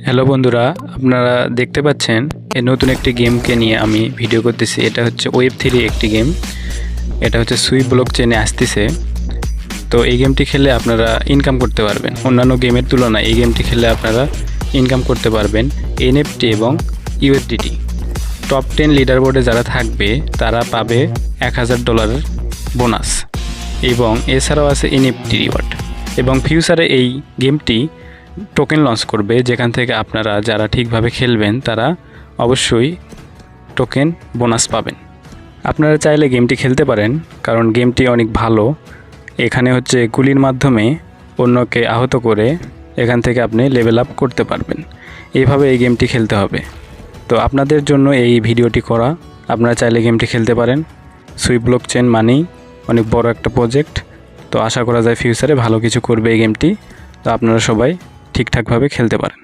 Hello বন্ধুরা, আপনারা দেখতে পাচ্ছেন এই নতুন একটি গেমকে নিয়ে আমি ভিডিও করতেছি। এটা হচ্ছে Web3 একটি গেম। এটা হচ্ছে সুই ব্লকচেনে আসতেছে। তো এই গেমটি খেলে আপনারা ইনকাম করতে পারবেন। অন্যান্য গেমের তুলনায় এই গেমটি খেলে আপনারা ইনকাম করতে পারবেন NFT এবং USDT। টপ 10 লিডার বোর্ডে যারা থাকবে তারা পাবে $1000 বোনাস এবং এছাড়াও আছে NFT রিওয়ার্ড। এবং ফিউচারে এই গেমটি টোকেন লঞ্চ করবে, যেখান থেকে আপনারা যারা ঠিকভাবে খেলবেন তারা অবশ্যই টোকেন বোনাস পাবেন। আপনারা চাইলে গেমটি খেলতে পারেন, কারণ গেমটি অনেক ভালো। এখানে হচ্ছে গুলির মাধ্যমে অন্যকে আহত করে এখান থেকে আপনি লেভেল আপ করতে পারবেন। এইভাবে এই গেমটি খেলতে হবে। তো আপনাদের জন্য এই ভিডিওটি করা। আপনারা চাইলে গেমটি খেলতে পারেন। সুই ব্লকচেন মানেই অনেক বড় একটা প্রজেক্ট। তো আশা করা যায় ফিউচারে ভালো কিছু করবে এই গেমটি। তো আপনারা সবাই ঠিকঠাকভাবে খেলতে পারেন।